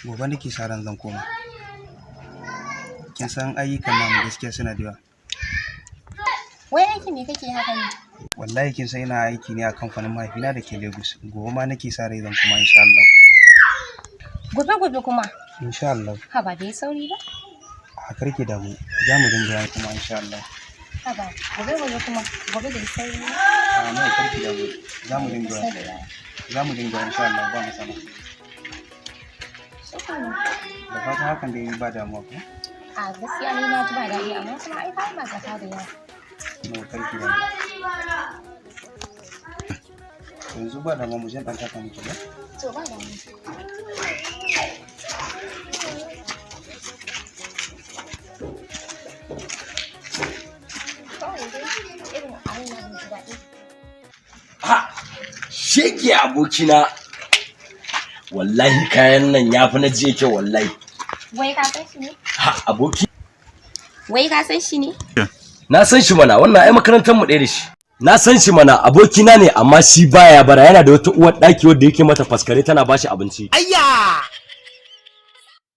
Gobe nake sa ran zan koma. Kin san ayyukan namu gaskiya suna da yawa. Wai aiki me kake haka ne? Wallahi kin san ina aiki ne a kamfanin mahaifina da ke Lagos. Gobe ma nake sa rai zan koma insha Allah. Gobe kuma? Insha Allah. Ha ba dai sauri ba? A karki da mu. Za mu dinga yin kuma insha Allah. Ha ba gobe kuma? Gobe dai sauri ba? A mai karki da mu. Za mu dinga insha Allah ba matsala. Da fatan hakan dai ba damuwa ko? A gaskiya ni na ji ba daɗi amma kuma ai ka ba zata da yawa. Mai karki da mu. Yanzu ba damuwa mu je ɗan taka miki ba? To ba damuwa. Shege abokina wallahi kayan nan yafi na je ke wallahi. Wai ka san shi ne? Aboki. Wai ka san shi ne? Na san shi mana, wannan ai makarantar mu ɗaya da shi. Na san shi mana, abokina ne amma shi baya bara, yana da wata uwar ɗaki wadda yake mata faskare tana bashi abinci. Ayya!